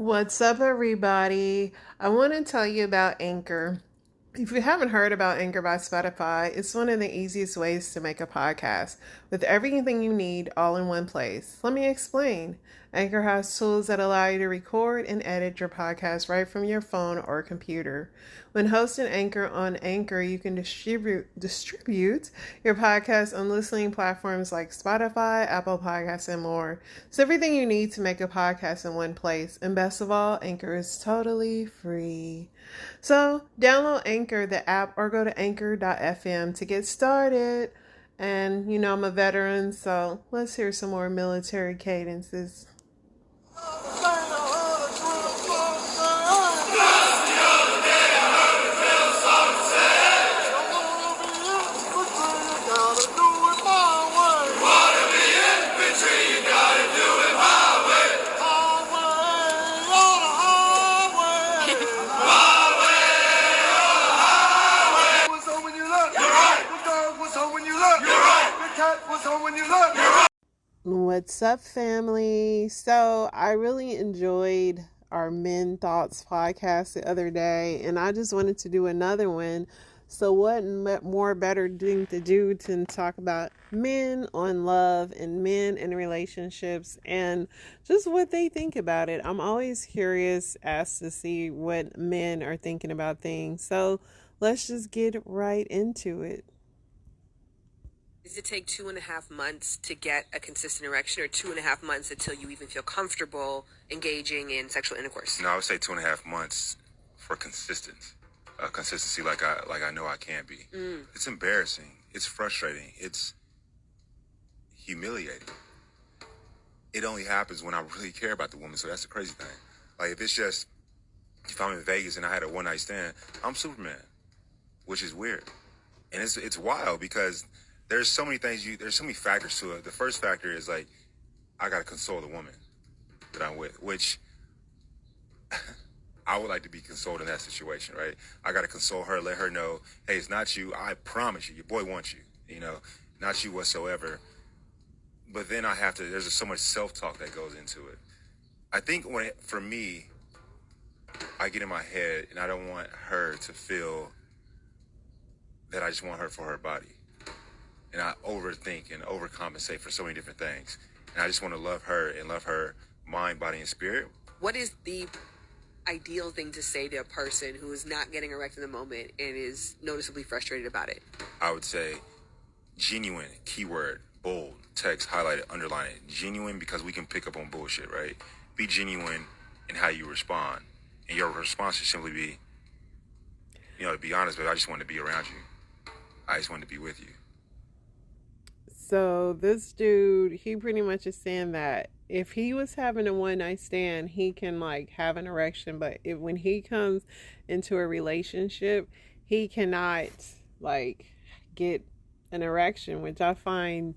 What's up, everybody? I want to tell you about Anchor. If you haven't heard about Anchor by Spotify, it's one of the easiest ways to make a podcast with everything you need all in one place. Let me explain. Anchor has tools that allow you to record and edit your podcast right from your phone or computer. When hosting Anchor on Anchor, you can distribute your podcast on listening platforms like Spotify, Apple Podcasts, and more. It's everything you need to make a podcast in one place. And best of all, Anchor is totally free. So download Anchor, the app, or go to anchor.fm to get started. And you know I'm a veteran, so let's hear some more military cadences. What's up, family? So I really enjoyed our Men Thoughts podcast the other day, and I just wanted to do another one. So what more better thing to do than talk about men on love and men in relationships and just what they think about it. I'm always curious as to see what men are thinking about things. So let's just get right into it. Does it take 2.5 months to get a consistent erection, or 2.5 months until you even feel comfortable engaging in sexual intercourse? No, I would say 2.5 months for consistency like I know I can be. It's embarrassing. It's frustrating. It's humiliating. It only happens when I really care about the woman, so that's the crazy thing. Like, if I'm in Vegas and I had a one-night stand, I'm Superman, which is weird. And it's wild because there's so many factors to it. The first factor is, like, I got to console the woman that I'm with, which I would like to be consoled in that situation, right? I got to console her, let her know, hey, it's not you. I promise you, your boy wants you, not you whatsoever. But then there's just so much self-talk that goes into it. I think for me, I get in my head and I don't want her to feel that I just want her for her body. And I overthink and overcompensate for so many different things. And I just want to love her and love her mind, body, and spirit. What is the ideal thing to say to a person who is not getting erect in the moment and is noticeably frustrated about it? I would say genuine, keyword, bold, text, highlight it, underline it. Genuine, because we can pick up on bullshit, right? Be genuine in how you respond. And your response should simply be, to be honest, but I just want to be around you. I just want to be with you. So this dude, he pretty much is saying that if he was having a one-night stand, he can have an erection, but when he comes into a relationship, he cannot get an erection, which I find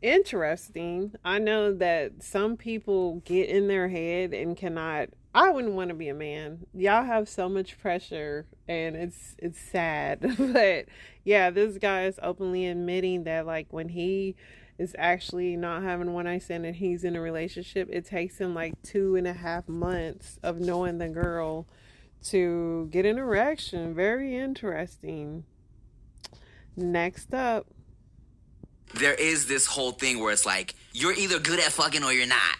interesting. I know that some people get in their head and cannot. I wouldn't want to be a man. Y'all have so much pressure and it's sad. But yeah, this guy is openly admitting that when he is actually not having one night stand and he's in a relationship, it takes him 2.5 months of knowing the girl to get an erection. Very interesting. Next up. There is this whole thing where it's you're either good at fucking or you're not.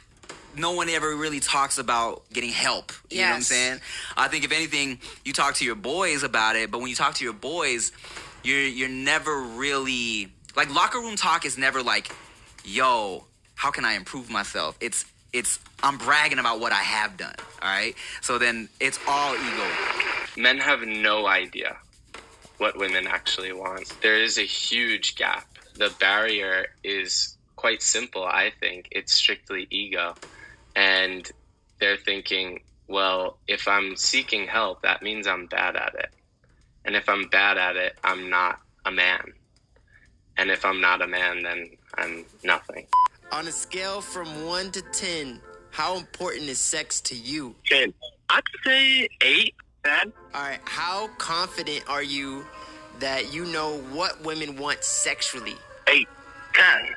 No one ever really talks about getting help. You know what I'm saying? I think if anything, you talk to your boys about it, but when you talk to your boys, you're never really locker room talk is never yo, how can I improve myself? It's I'm bragging about what I have done. All right. So then it's all ego. Men have no idea what women actually want. There is a huge gap. The barrier is quite simple, I think. It's strictly ego. And they're thinking, well, if I'm seeking help, that means I'm bad at it. And if I'm bad at it, I'm not a man. And if I'm not a man, then I'm nothing. On a scale from 1 to 10, how important is sex to you? 10. I'd say 8, 10. All right, how confident are you that you know what women want sexually? 8, 10,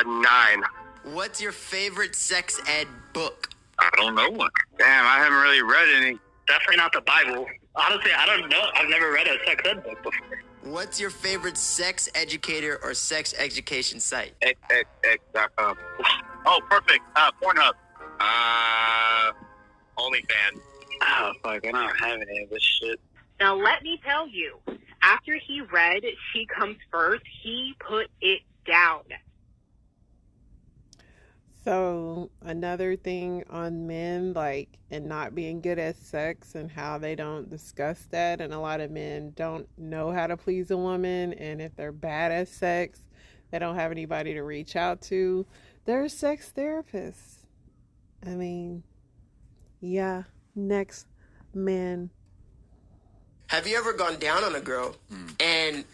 9. What's your favorite sex ed book? I don't know one. Damn, I haven't really read any. Definitely not the Bible. Honestly, I don't know. I've never read a sex ed book before. What's your favorite sex educator or sex education site? XXX.com. Oh, perfect. Pornhub. OnlyFans. Oh, fuck. I don't have any of this shit. Now, let me tell you, after he read She Comes First, he put it down. So another thing on men, like, and not being good at sex and how they don't discuss that. And a lot of men don't know how to please a woman. And if they're bad at sex, they don't have anybody to reach out to. They're sex therapists. I mean, yeah, next man. Have you ever gone down on a girl and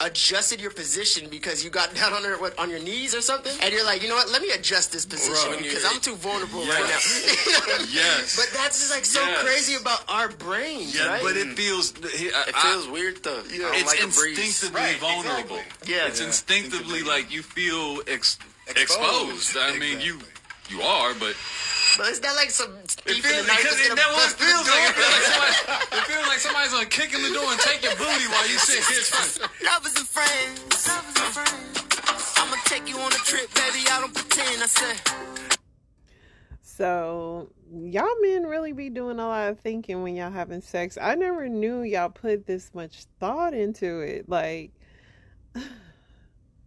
adjusted your position because you got down on her on your knees or something, and you're like, you know what, let me adjust this position because I'm too vulnerable right now. Yes. But that's just like so crazy about our brains, right? But it feels weird though. It's like instinctively vulnerable. Exactly. Yeah. It's instinctively like you feel exposed. I mean, you are, but is that like some it feels like somebody's gonna kick in the door and take your booty while you sit here. Lovers and friends. I'ma take you on a trip, baby. I don't pretend. I said. So y'all men really be doing a lot of thinking when y'all having sex. I never knew y'all put this much thought into it. Like,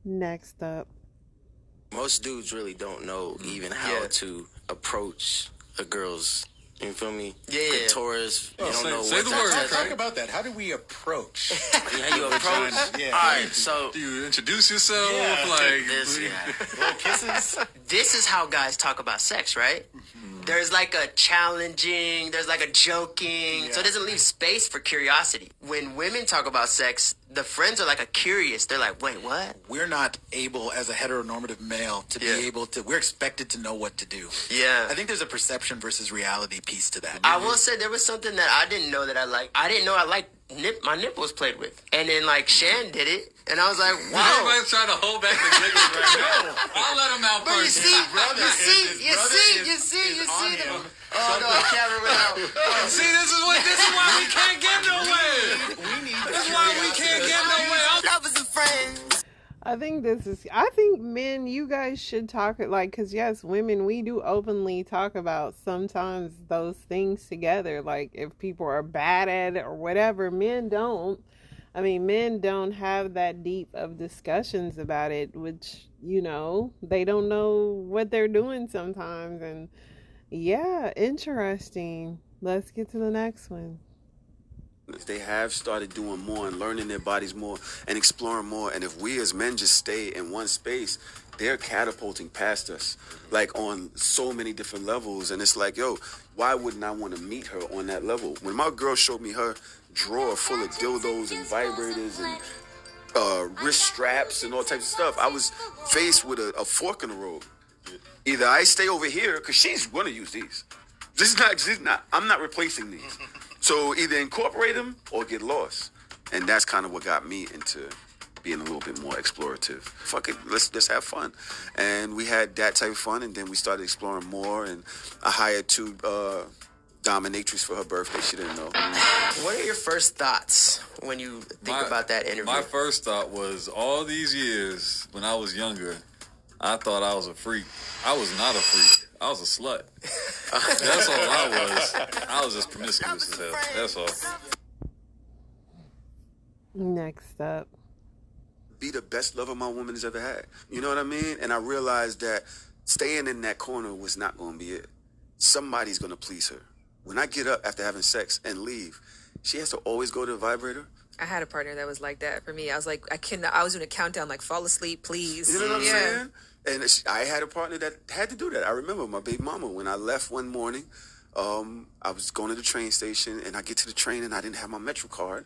next up. Most dudes really don't know even how to approach a girl's, you feel me? Clitoris. You don't know say what the word. Talk about that. How do we approach? How you approach? Yeah. All right, so Do you introduce yourself? little kisses. This is how guys talk about sex, right? There's like a challenging, there's like a joking, so it doesn't leave space for curiosity. When women talk about sex, the friends are like a curious. They're like, wait, what? We're not able, as a heteronormative male, to be able to. We're expected to know what to do. Yeah. I think there's a perception versus reality piece to that. I will say there was something that I didn't know that I liked. I didn't know I liked my nipples played with. And then like Shan did it, and I was like, wow. Everybody's trying to hold back the giggles right now. I'll let him out But first. you see them. Oh no, I can't remember now. See, this is why we can't get nowhere. This is why we can't get nowhere. Lovers and friends. I think men, you guys should talk it like, because yes, women, we do openly talk about sometimes those things together. Like if people are bad at it or whatever, men don't. I mean, men don't have that deep of discussions about it, which, they don't know what they're doing sometimes. And yeah, interesting. Let's get to the next one. They have started doing more and learning their bodies more and exploring more. And if we as men just stay in one space, they're catapulting past us, like on so many different levels. And it's like, yo, why wouldn't I want to meet her on that level? When my girl showed me her drawer full of dildos and vibrators and wrist straps and all types of stuff, I was faced with a fork in the road. Either I stay over here, because she's going to use these. I'm not replacing these. So either incorporate them or get lost. And that's kind of what got me into being a little bit more explorative. Fuck it, let's just have fun. And we had that type of fun, and then we started exploring more, and I hired two dominatrix for her birthday. She didn't know. What are your first thoughts when you think about that interview? My first thought was, all these years when I was younger, I thought I was a freak. I was not a freak. I was a slut. That's all I was. I was just promiscuous as hell. That's all. Next up. Be the best lover my woman has ever had. You know what I mean? And I realized that staying in that corner was not going to be it. Somebody's going to please her. When I get up after having sex and leave, she has to always go to the vibrator. I had a partner that was like that for me. I was like, I was doing a countdown, like, fall asleep, please. You know what I'm saying? And I had a partner that had to do that. I remember my baby mama, when I left one morning, I was going to the train station, and I get to the train, and I didn't have my Metro card.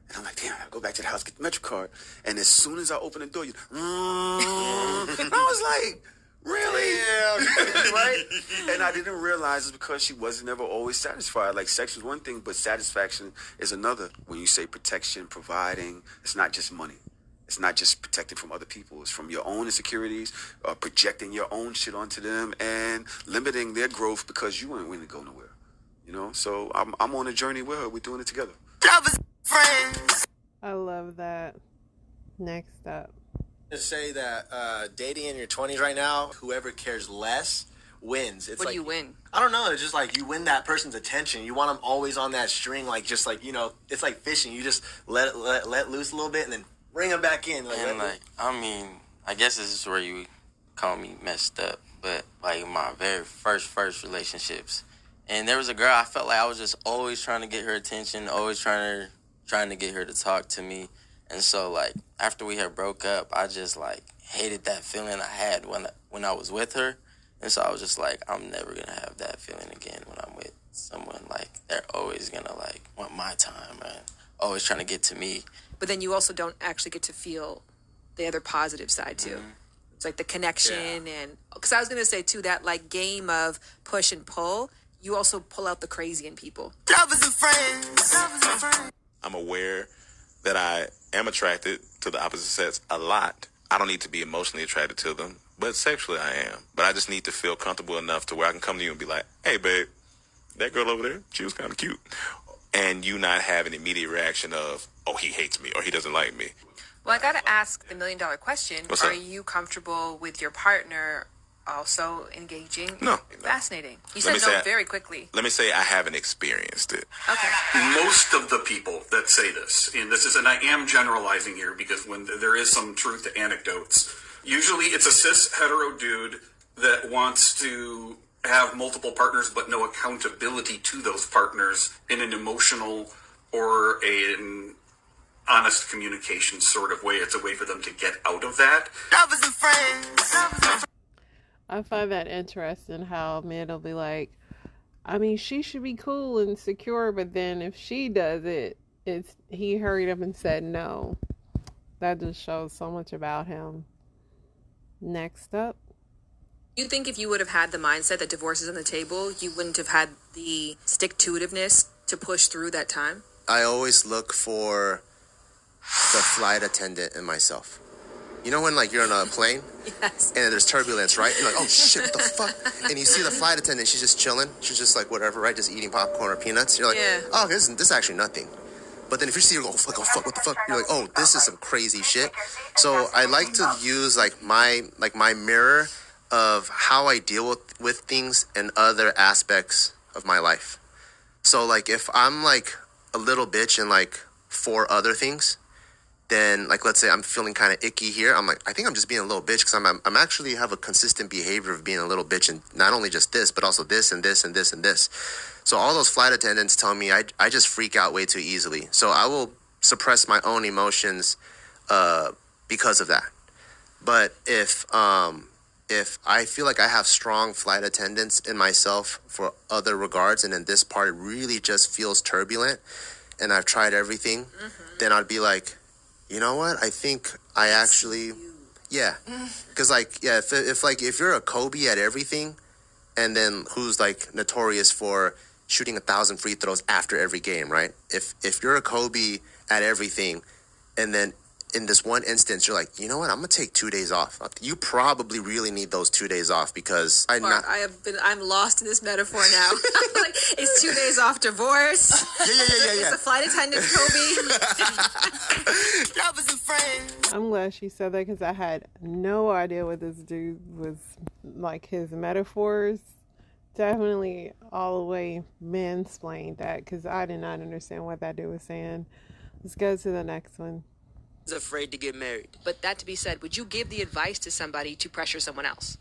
And I'm like, damn, I gotta go back to the house, get the Metro card. And as soon as I open the door, and I was like, really? Yeah, right? And I didn't realize it's because she wasn't ever always satisfied. Like, sex was one thing, but satisfaction is another. When you say protection, providing, it's not just money. It's not just protecting from other people. It's from your own insecurities, projecting your own shit onto them, and limiting their growth because you weren't willing to go nowhere. You know, so I'm on a journey with her. We're doing it together. I love that. Next up. To say that dating in your 20s right now, whoever cares less wins. It's What like, do you win? I don't know. It's just like you win that person's attention. You want them always on that string, like just like, you know, it's like fishing. You just let loose a little bit and then bring them back in. I mean, I guess this is where you call me messed up, but like my very first relationships, and there was a girl I felt like I was just always trying to get her attention, always trying to get her to talk to me. And so, like, after we had broke up, I just, like, hated that feeling I had when I was with her. And so I was just like, I'm never going to have that feeling again when I'm with someone. Like, they're always going to, like, want my time and always trying to get to me. But then you also don't actually get to feel the other positive side, too. Mm-hmm. It's like the connection and... Because I was going to say, too, that, like, game of push and pull, you also pull out the crazy in people. Lovers and friends. I'm aware that I am attracted to the opposite sex a lot. I don't need to be emotionally attracted to them, but sexually I am. But I just need to feel comfortable enough to where I can come to you and be like, hey, babe, that girl over there, she was kind of cute. And you not have an immediate reaction of, oh, he hates me or he doesn't like me. Well, I got to ask the $1 million question. What's Are that? you comfortable with your partner also engaging? No. Fascinating. You said no very quickly. Let me say I haven't experienced it. Okay. Most of the people that say this, and I am generalizing here because when there is some truth to anecdotes, usually it's a cis hetero dude that wants to have multiple partners but no accountability to those partners in an emotional or an honest communication sort of way. It's a way for them to get out of that. Lovers and friends. I find that interesting how men will be like, I mean, she should be cool and secure, but then if she does it, he hurried up and said no. That just shows so much about him. Next up. You think if you would have had the mindset that divorce is on the table, you wouldn't have had the stick-to-itiveness to push through that time? I always look for the flight attendant in myself. You know when, like, you're on a plane? Yes. And there's turbulence, right? You're like, oh, shit, what the fuck? And you see the flight attendant, she's just chilling. She's just, like, whatever, right? Just eating popcorn or peanuts. You're like, oh, this is actually nothing. But then if you see her go, oh, fuck, what the fuck? You're like, oh, this is some crazy shit. So I like to use, like, my mirror of how I deal with things and other aspects of my life. So, like, if I'm, like, a little bitch in, like, 4 other things, then, like, let's say I'm feeling kind of icky here. I'm like, I think I'm just being a little bitch because I'm actually have a consistent behavior of being a little bitch, and not only just this, but also this and this and this and this. So all those flight attendants tell me I just freak out way too easily. So I will suppress my own emotions because of that. But if I feel like I have strong flight attendants in myself for other regards, and then this part really just feels turbulent, and I've tried everything, then I'd be like, you know what? I think I actually, because if you're a Kobe at everything, and then who's like notorious for shooting 1,000 free throws after every game, right? If you're a Kobe at everything, and then in this one instance, you're like, you know what? I'm gonna take 2 days off. You probably really need those 2 days off because I'm lost in this metaphor now. Like, it's 2 days off divorce. Yeah. It's the flight attendant, Kobe. Lovers and friends. I'm glad she said that because I had no idea what this dude was like. His metaphors definitely all the way mansplained that because I did not understand what that dude was saying. Let's go to the next one. Afraid to get married. But that to be said, would you give the advice to somebody to pressure someone else?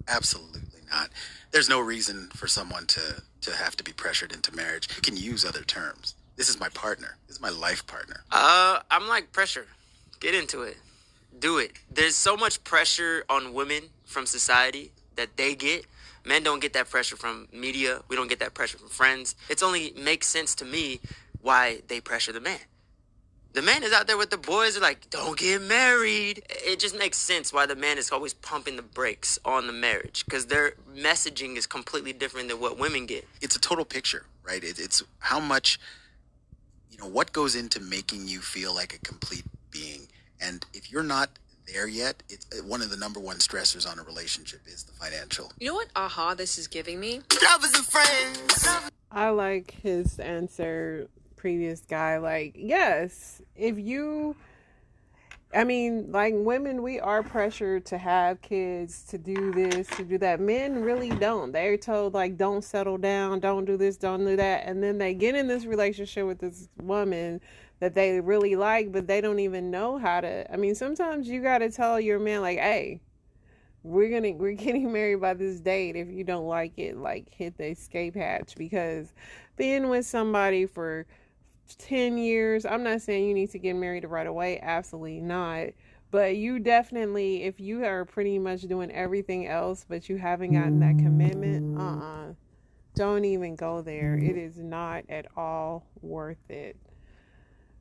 Absolutely not. There's no reason for someone to have to be pressured into marriage. You can use other terms. This is my partner. This is my life partner. I'm like, pressure. Get into it. Do it. There's so much pressure on women from society that they get. Men don't get that pressure from media. We don't get that pressure from friends. It's only makes sense to me why they pressure the man. The man is out there with the boys, are like, don't get married. It just makes sense why the man is always pumping the brakes on the marriage because their messaging is completely different than what women get. It's a total picture, right? It's how much, what goes into making you feel like a complete being. And if you're not there yet. It's one of the number one stressors on a relationship is the financial. You know what this is giving me? Lovers and friends. I like his answer, previous guy. Like, yes, if you, I mean, like women, we are pressured to have kids, to do this, to do that. Men really don't. They're told, like, don't settle down, don't do this, don't do that. And then they get in this relationship with this woman that they really like, but they don't even know how to. I mean, sometimes you got to tell your man, like, hey, we're getting married by this date. If you don't like it, like, hit the escape hatch. Because being with somebody for 10 years, I'm not saying you need to get married right away, absolutely not, but you definitely, if you are pretty much doing everything else but you haven't gotten that commitment, don't even go there. It is not at all worth it.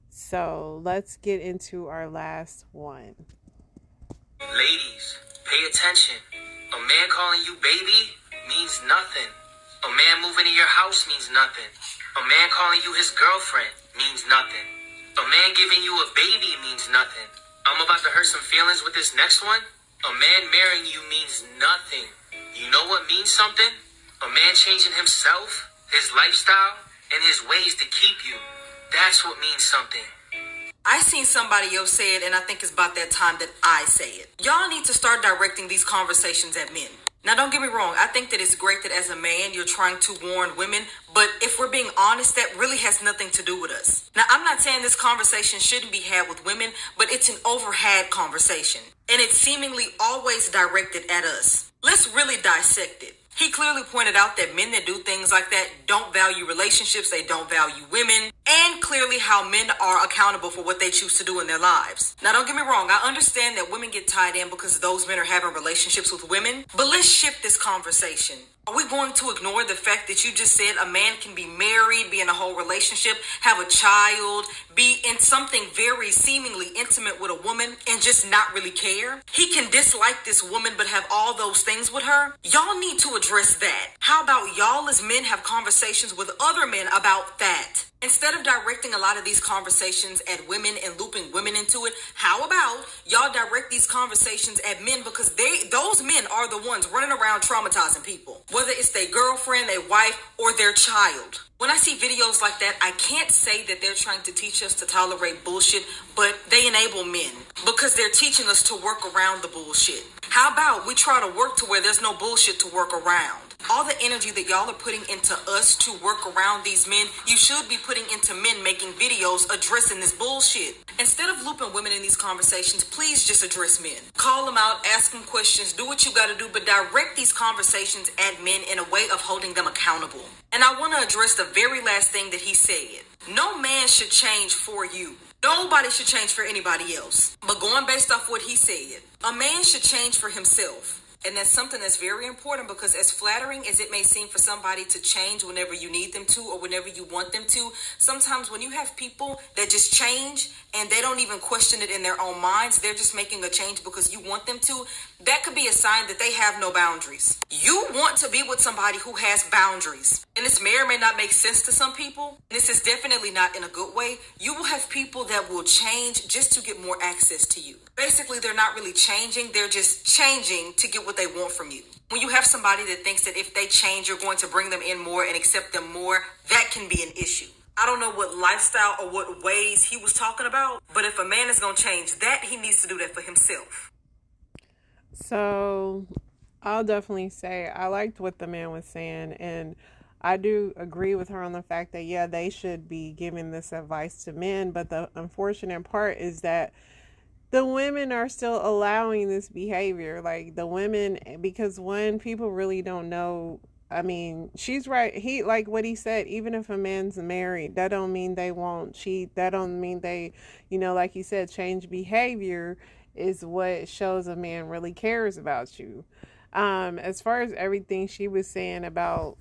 So let's get into our last one. Ladies, pay attention. A man calling you baby means nothing. A man moving in your house means nothing. A man calling you his girlfriend means nothing. A man giving you a baby means nothing. I'm about to hurt some feelings with this next one. A man marrying you means nothing. You know what means something? A man changing himself, his lifestyle, and his ways to keep you. That's what means something. I seen somebody else say it, and I think it's about that time that I say it. Y'all need to start directing these conversations at men. Now, don't get me wrong. I think that it's great that as a man, you're trying to warn women. But if we're being honest, that really has nothing to do with us. Now, I'm not saying this conversation shouldn't be had with women, but it's an overhad conversation. And it's seemingly always directed at us. Let's really dissect it. He clearly pointed out that men that do things like that don't value relationships, they don't value women, and clearly how men are accountable for what they choose to do in their lives. Now, don't get me wrong, I understand that women get tied in because those men are having relationships with women, but let's shift this conversation. Are we going to ignore the fact that you just said a man can be married, be in a whole relationship, have a child, be in something very seemingly intimate with a woman and just not really care? He can dislike this woman but have all those things with her? Y'all need to address that. How about y'all as men have conversations with other men about that? Instead of directing a lot of these conversations at women and looping women into it, how about y'all direct these conversations at men, because those men are the ones running around traumatizing people, whether it's their girlfriend, their wife, or their child. When I see videos like that, I can't say that they're trying to teach us to tolerate bullshit, but they enable men because they're teaching us to work around the bullshit. How about we try to work to where there's no bullshit to work around? All the energy that y'all are putting into us to work around these men, you should be putting into men making videos addressing this bullshit. Instead of looping women in these conversations, please just address men. Call them out, ask them questions, do what you gotta do, but direct these conversations at men in a way of holding them accountable. And I want to address the very last thing that he said. No man should change for you. Nobody should change for anybody else. But going based off what he said, a man should change for himself. And that's something that's very important, because as flattering as it may seem for somebody to change whenever you need them to or whenever you want them to, sometimes when you have people that just change and they don't even question it in their own minds, they're just making a change because you want them to, that could be a sign that they have no boundaries. You want to be with somebody who has boundaries. And this may or may not make sense to some people. This is definitely not in a good way. You will have people that will change just to get more access to you. Basically, they're not really changing. They're just changing to get what they want from you. When you have somebody that thinks that if they change, you're going to bring them in more and accept them more, that can be an issue. I don't know what lifestyle or what ways he was talking about, but if a man is going to change that, he needs to do that for himself. So I'll definitely say I liked what the man was saying, and I do agree with her on the fact that, yeah, they should be giving this advice to men, but the unfortunate part is that the women are still allowing this behavior. Like the women, because when people really don't know, I mean, she's right. He, like what he said, even if a man's married, that don't mean they won't cheat. That don't mean they, like he said, change behavior is what shows a man really cares about you. As far as everything she was saying about,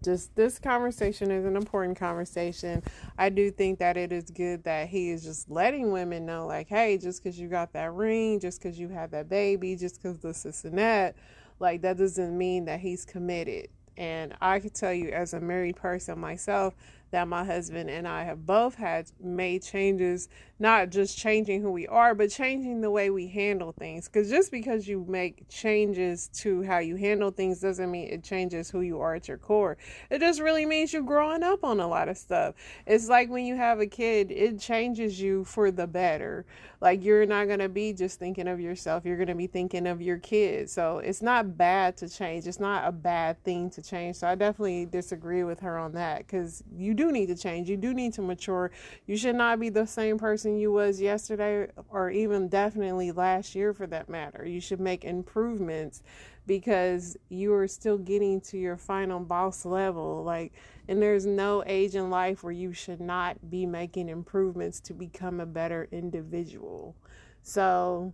just this conversation is an important conversation. I do think that it is good that he is just letting women know, like, hey, just because you got that ring, just because you have that baby, just because this and that, like, that doesn't mean that he's committed. And I can tell you, as a married person myself, that my husband and I have both made changes not just changing who we are, but changing the way we handle things. Because just because you make changes to how you handle things doesn't mean it changes who you are at your core. It just really means you're growing up on a lot of stuff. It's like when you have a kid, it changes you for the better. Like, you're not going to be just thinking of yourself. You're going to be thinking of your kids. So it's not bad to change. It's not a bad thing to change. So I definitely disagree with her on that, because you do need to change. You do need to mature. You should not be the same person you was yesterday, or even definitely last year for that matter. You should make improvements, because you are still getting to your final boss level. Like, and there's no age in life where you should not be making improvements to become a better individual. So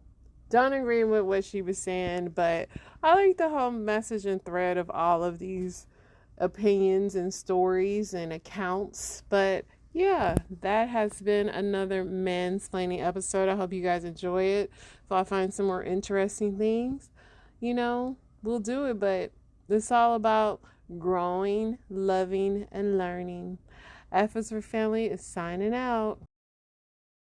don't agree with what she was saying, but I like the whole message and thread of all of these opinions and stories and accounts. But yeah, that has been another mansplaining episode. I hope you guys enjoy it. If I find some more interesting things, we'll do it. But it's all about growing, loving, and learning. F is for Family is signing out.